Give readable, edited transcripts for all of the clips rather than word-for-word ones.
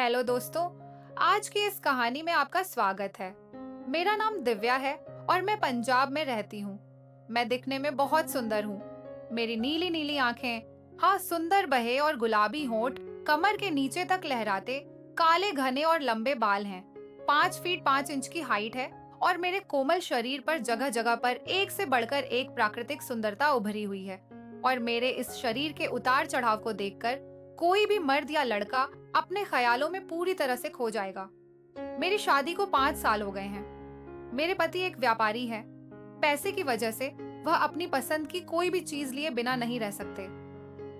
Hello दोस्तों। आज की इस कहानी में आपका स्वागत है। मेरा नाम दिव्या है और मैं पंजाब में रहती हूँ। मैं दिखने में बहुत सुंदर हूँ। मेरी नीली नीली आंखें, हाँ सुंदर बहे और गुलाबी होंठ, कमर के नीचे तक लहराते, काले घने और लंबे बाल हैं। 5 फीट 5 इंच की हाइट है और मेरे कोमल शरीर पर जगह जगह पर एक से बढ़कर एक प्राकृतिक सुंदरता उभरी हुई है। और मेरे इस शरीर के उतार चढ़ाव को देखकर कोई भी मर्द या लड़का अपने ख्यालों में पूरी तरह से खो जाएगा। मेरी शादी को 5 साल हो गए हैं। मेरे पति एक व्यापारी है। पैसे की वजह से वह अपनी पसंद की कोई भी चीज लिए बिना नहीं रह सकते।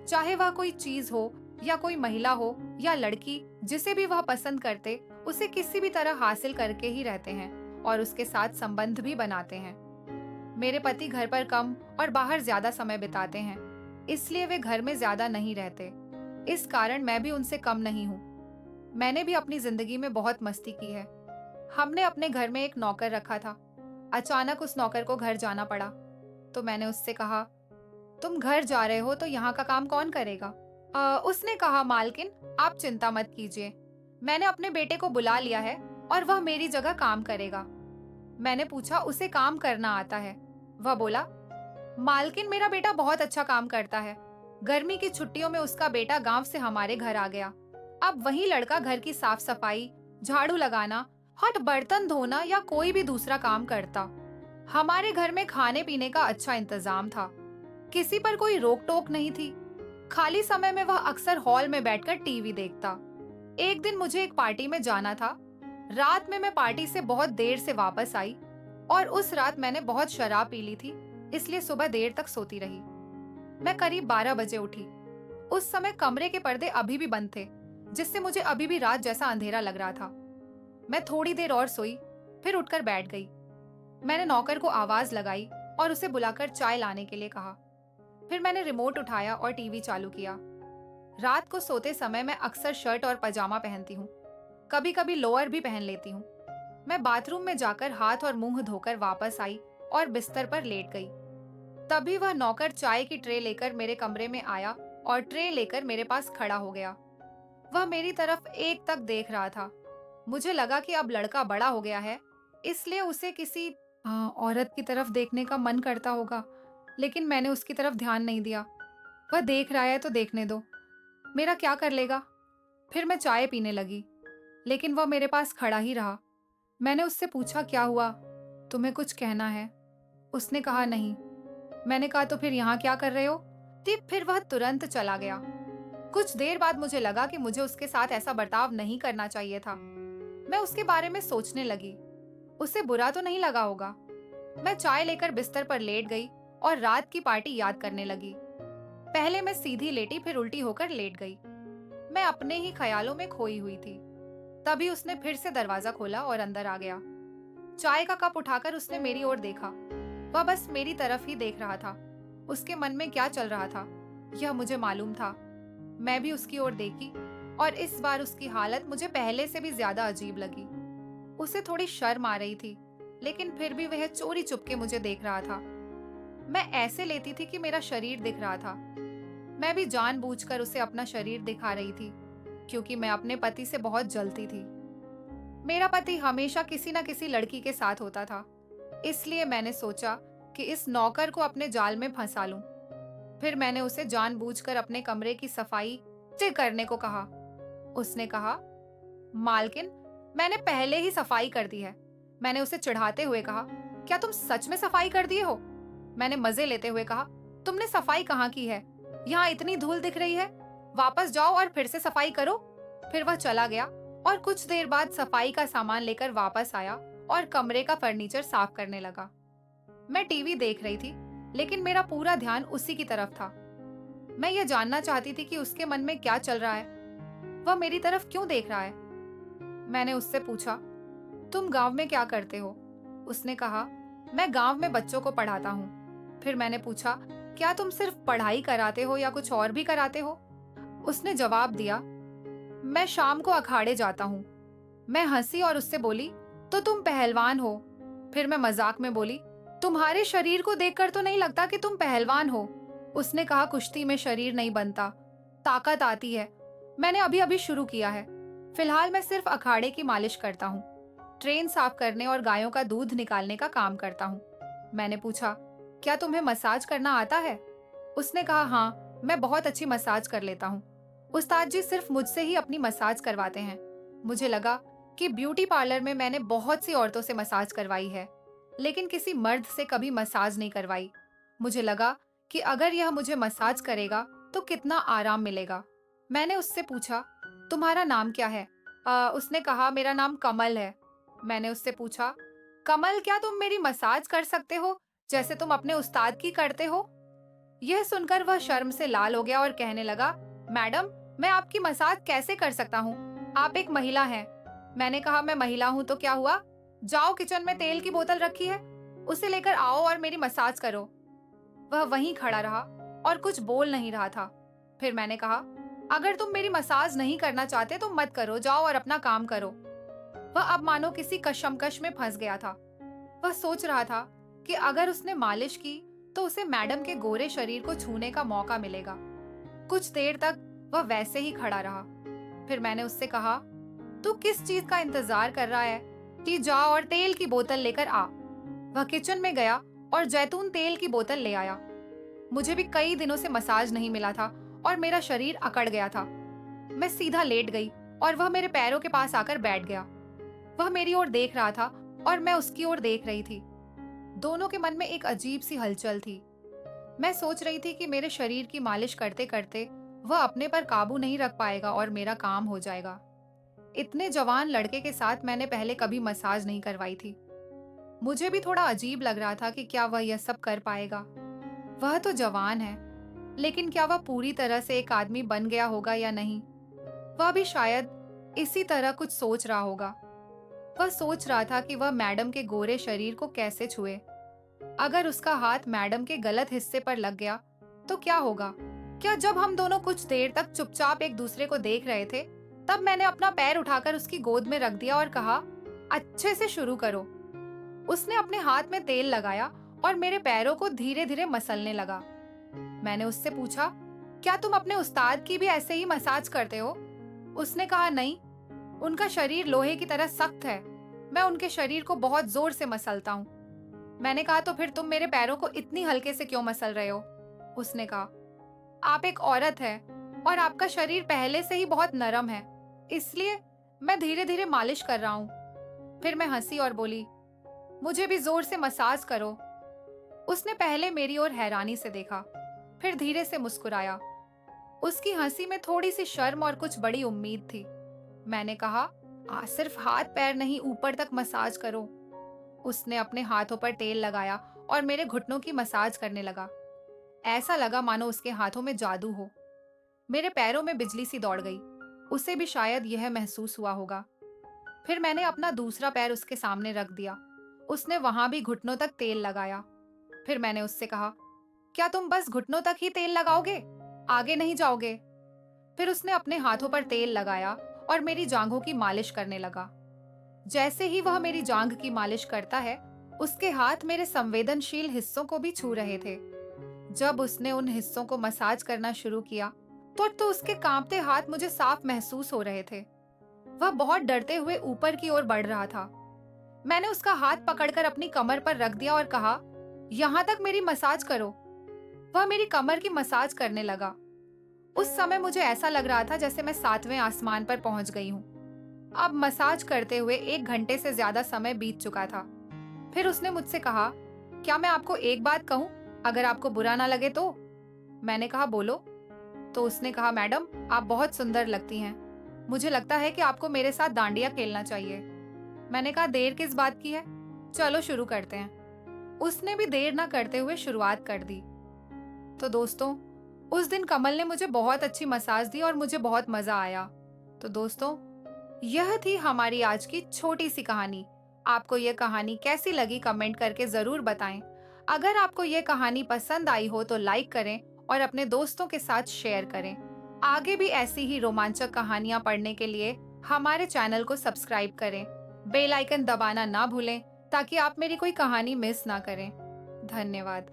चाहे वह कोई चीज हो या कोई महिला हो या लड़की, जिसे भी वह पसंद करते उसे किसी भी तरह हासिल करके ही रहते हैं और उसके साथ संबंध भी बनाते हैं। मेरे पति घर पर कम और बाहर ज्यादा समय बिताते हैं, इसलिए वे घर में ज्यादा नहीं रहते। इस कारण मैं भी उनसे कम नहीं हूँ। मैंने भी अपनी जिंदगी में बहुत मस्ती की है। हमने अपने घर में एक नौकर रखा था। अचानक उस नौकर को घर जाना पड़ा, तो मैंने उससे कहा, तुम घर जा रहे हो तो यहाँ का काम कौन करेगा? उसने कहा, मालकिन आप चिंता मत कीजिए, मैंने अपने बेटे को बुला लिया है और वह मेरी जगह काम करेगा। मैंने पूछा, उसे काम करना आता है? वह बोला, मालकिन मेरा बेटा बहुत अच्छा काम करता है। गर्मी की छुट्टियों में उसका बेटा गांव से हमारे घर आ गया। अब वही लड़का घर की साफ सफाई, झाड़ू लगाना, हट बर्तन धोना या कोई भी दूसरा काम करता। हमारे घर में खाने पीने का अच्छा इंतजाम था। किसी पर कोई रोक टोक नहीं थी। खाली समय में वह अक्सर हॉल में बैठकर टीवी देखता। एक दिन मुझे एक पार्टी में जाना था। रात में मैं पार्टी से बहुत देर से वापस आई और उस रात मैंने बहुत शराब पी ली थी, इसलिए सुबह देर तक सोती रही। मैं करीब 12 बजे उठी। उस समय कमरे के पर्दे अभी भी बंद थे, जिससे मुझे अभी भी रात जैसा अंधेरा लग रहा था। मैं थोड़ी देर और सोई, फिर उठकर बैठ गई। मैंने नौकर को आवाज लगाई और उसे बुलाकर चाय लाने के लिए कहा। फिर मैंने रिमोट उठाया और टीवी चालू किया। रात को सोते समय मैं अक्सर शर्ट और पजामा पहनती हूँ, कभी कभी लोअर भी पहन लेती हूँ। मैं बाथरूम में जाकर हाथ और मुंह धोकर वापस आई और बिस्तर पर लेट गई। तभी वह नौकर चाय की ट्रे लेकर मेरे कमरे में आया और ट्रे लेकर मेरे पास खड़ा हो गया। वह मेरी तरफ एक तक देख रहा था। मुझे लगा कि अब लड़का बड़ा हो गया है, इसलिए उसे किसी औरत की तरफ देखने का मन करता होगा, लेकिन मैंने उसकी तरफ ध्यान नहीं दिया। वह देख रहा है तो देखने दो, मेरा क्या कर लेगा। फिर मैं चाय पीने लगी, लेकिन वह मेरे पास खड़ा ही रहा। मैंने उससे पूछा, क्या हुआ, तुम्हें कुछ कहना है? उसने कहा, नहीं। मैंने कहा, तो फिर यहाँ क्या कर रहे हो? फिर वह तुरंत चला गया। कुछ देर बाद मुझे लगा कि मुझे उसके साथ ऐसा बर्ताव नहीं करना चाहिए था। मैं उसके बारे में सोचने लगी, उसे बुरा तो नहीं लगा होगा। मैं चाय लेकर बिस्तर पर लेट गई और रात की पार्टी याद करने लगी। पहले मैं सीधी लेटी, फिर उल्टी होकर लेट गई। मैं अपने ही ख्यालों में खोई हुई थी। तभी उसने फिर से दरवाजा खोला और अंदर आ गया। चाय का कप उठाकर उसने मेरी ओर देखा। वह बस मेरी तरफ ही देख रहा था। उसके मन में क्या चल रहा था, यह मुझे मालूम था। मैं भी उसकी ओर देखी और इस बार उसकी हालत मुझे पहले से भी ज्यादा अजीब लगी। उसे थोड़ी शर्म आ रही थी, लेकिन फिर भी वह चोरी चुपके मुझे देख रहा था। मैं ऐसे लेटी थी कि मेरा शरीर दिख रहा था। मैं भी जानबूझकर उसे अपना शरीर दिखा रही थी, क्योंकि मैं अपने पति से बहुत जलती थी। मेरा पति हमेशा किसी न किसी लड़की के साथ होता था, इसलिए मैंने सोचा कि इस नौकर को अपने जाल में फंसा लूं। फिर मैंने उसे जानबूझकर अपने कमरे की सफाई करने को कहा। उसने कहा, मालकिन मैंने पहले ही सफाई कर दी है। मैंने उसे चिढ़ाते हुए कहा, क्या तुम सच में सफाई कर दिए हो? मैंने मजे लेते हुए कहा, तुमने सफाई कहाँ की है? यहाँ इतनी धूल दिख रही है, वापस जाओ और फिर से सफाई करो। फिर वह चला गया और कुछ देर बाद सफाई का सामान लेकर वापस आया और कमरे का फर्नीचर साफ करने लगा। मैं टीवी देख रही थी, लेकिन मेरा पूरा ध्यान उसी की तरफ था। मैं ये जानना चाहती थी कि उसके मन में क्या चल रहा है, वह मेरी तरफ क्यों देख रहा है। मैंने उससे पूछा, तुम गांव में क्या करते हो? उसने कहा, मैं गांव में बच्चों को पढ़ाता हूँ। फिर मैंने पूछा, क्या तुम सिर्फ पढ़ाई कराते हो या कुछ और भी कराते हो? उसने जवाब दिया, मैं शाम को अखाड़े जाता हूँ। मैं हंसी और उससे बोली, तो तुम पहलवान हो? फिर मैं मजाक में बोली, तुम्हारे शरीर को देखकर तो नहीं लगता कि तुम पहलवान हो। उसने कहा, कुश्ती में शरीर नहीं बनता, ताकत आती है। मैंने अभी अभी शुरू किया है। फिलहाल मैं सिर्फ अखाड़े की मालिश करता हूँ, ट्रेन साफ करने और गायों का दूध निकालने का काम करता हूँ। मैंने पूछा, क्या तुम्हें मसाज करना आता है? उसने कहा, हाँ, मैं बहुत अच्छी मसाज कर लेता हूँ। उस्ताद जी सिर्फ मुझसे ही अपनी मसाज करवाते हैं। मुझे लगा कि ब्यूटी पार्लर में मैंने बहुत सी औरतों से मसाज करवाई है, लेकिन किसी मर्द से कभी मसाज नहीं करवाई। मुझे लगा कि अगर यह मुझे मसाज करेगा तो कितना आराम मिलेगा। मैंने उससे पूछा, तुम्हारा नाम क्या है? उसने कहा, मेरा नाम कमल है। मैंने उससे पूछा, कमल, क्या तुम मेरी मसाज कर सकते हो जैसे तुम अपने उस्ताद की करते हो? यह सुनकर वह शर्म से लाल हो गया और कहने लगा, मैडम, मैं आपकी मसाज कैसे कर सकता हूँ? आप एक महिला हैं। मैंने कहा, मैं महिला हूँ तो क्या हुआ? जाओ, किचन में तेल की बोतल रखी है, उसे लेकर आओ और मेरी मसाज करो। वह वहीं खड़ा रहा और कुछ बोल नहीं रहा था। फिर मैंने कहा, अगर तुम मेरी मसाज नहीं करना चाहते तो मत करो, जाओ और अपना काम करो। वह अब मानो किसी कशमकश में फंस गया था। वह सोच रहा था कि अगर उसने मालिश की तो उसे मैडम के गोरे शरीर को छूने का मौका मिलेगा। कुछ देर तक वह वैसे ही खड़ा रहा। फिर मैंने उससे कहा, तू किस चीज का इंतजार कर रहा है कि जा और तेल की बोतल लेकर आ। वह किचन में गया और जैतून तेल की बोतल ले आया। मुझे भी कई दिनों से मसाज नहीं मिला था और मेरा शरीर अकड़ गया था। मैं सीधा लेट गई और वह मेरे पैरों के पास आकर बैठ गया। वह मेरी ओर देख रहा था और मैं उसकी ओर देख रही थी। दोनों के मन में एक अजीब सी हलचल थी। मैं सोच रही थी कि मेरे शरीर की मालिश करते करते वह अपने पर काबू नहीं रख पाएगा और मेरा काम हो जाएगा। इतने जवान लड़के के साथ मैंने पहले कभी मसाज नहीं करवाई थी। मुझे भी थोड़ा अजीब लग रहा था कि क्या वह यह सब कर पाएगा। वह तो जवान है, लेकिन क्या वह पूरी तरह से एक आदमी बन गया होगा या नहीं? वह भी शायद इसी तरह कुछ सोच रहा होगा। वह सोच रहा था कि वह मैडम के गोरे शरीर को कैसे छुए। अगर उसका हाथ मैडम के गलत हिस्से पर लग गया तो क्या होगा? क्या जब हम दोनों कुछ देर तक चुपचाप एक दूसरे को देख रहे थे, तब मैंने अपना पैर उठाकर उसकी गोद में रख दिया और कहा, अच्छे से शुरू करो। उसने अपने हाथ में तेल लगाया और मेरे पैरों को धीरे धीरे मसलने लगा। मैंने उससे पूछा, क्या तुम अपने उस्ताद की भी ऐसे ही मसाज करते हो? उसने कहा, नहीं, उनका शरीर लोहे की तरह सख्त है। मैं उनके शरीर को बहुत जोर से मसलता हूँ। मैंने कहा, तो फिर तुम मेरे पैरों को इतनी हल्के से क्यों मसल रहे हो? उसने कहा, आप एक औरत है और आपका शरीर पहले से ही बहुत नरम है, इसलिए मैं धीरे धीरे मालिश कर रहा हूँ। फिर मैं हंसी और बोली, मुझे भी जोर से मसाज करो। उसने पहले मेरी ओर हैरानी से देखा, फिर धीरे से मुस्कुराया। उसकी हंसी में थोड़ी सी शर्म और कुछ बड़ी उम्मीद थी। मैंने कहा, सिर्फ हाथ पैर नहीं, ऊपर तक मसाज करो। उसने अपने हाथों पर तेल लगाया और मेरे घुटनों की मसाज करने लगा। ऐसा लगा मानो उसके हाथों में जादू हो। मेरे पैरों में बिजली सी दौड़ गई। उसे भी शायद यह महसूस हुआ होगा। फिर मैंने अपना दूसरा पैर उसके सामने रख दिया। उसने वहां भी घुटनों तक तेल लगाया। फिर मैंने उससे कहा, क्या तुम बस घुटनों तक ही तेल लगाओगे, आगे नहीं जाओगे? फिर उसने अपने हाथों पर तेल लगाया और मेरी जांघों की मालिश करने लगा। जैसे ही वह मेरी जांघ की मालिश करता है, उसके हाथ मेरे संवेदनशील हिस्सों को भी छू रहे थे। जब उसने उन हिस्सों को मसाज करना शुरू किया तो उसके कांपते हाथ मुझे साफ महसूस हो रहे थे। वह बहुत डरते हुए ऊपर की ओर बढ़ रहा था। मैंने उसका हाथ पकड़कर अपनी कमर पर रख दिया और कहा, यहाँ तक मेरी मसाज करो। वह मेरी कमर की मसाज करने लगा। उस समय मुझे ऐसा लग रहा था जैसे मैं 7वें आसमान पर पहुंच गई हूँ। अब मसाज करते हुए 1 घंटे से ज्यादा समय बीत चुका था। फिर उसने मुझसे कहा, क्या मैं आपको एक बात कहूँ, अगर आपको बुरा ना लगे तो? मैंने कहा, बोलो। तो उसने कहा, मैडम, आप बहुत सुंदर लगती हैं। मुझे लगता है कि आपको मेरे साथ डांडिया खेलना चाहिए। मैंने कहा, देर किस बात की है, चलो शुरू करते हैं। उसने भी देर ना करते हुए शुरुआत कर दी। तो दोस्तों, उस दिन कमल ने मुझे बहुत अच्छी मसाज दी और मुझे बहुत मजा आया। तो दोस्तों, यह थी हमारी आज की छोटी सी कहानी। आपको यह कहानी कैसी लगी कमेंट करके जरूर बताएं। अगर आपको यह कहानी पसंद आई हो तो लाइक करें और अपने दोस्तों के साथ शेयर करें। आगे भी ऐसी ही रोमांचक कहानियां पढ़ने के लिए हमारे चैनल को सब्सक्राइब करें। बेल आइकन दबाना ना भूलें ताकि आप मेरी कोई कहानी मिस ना करें। धन्यवाद।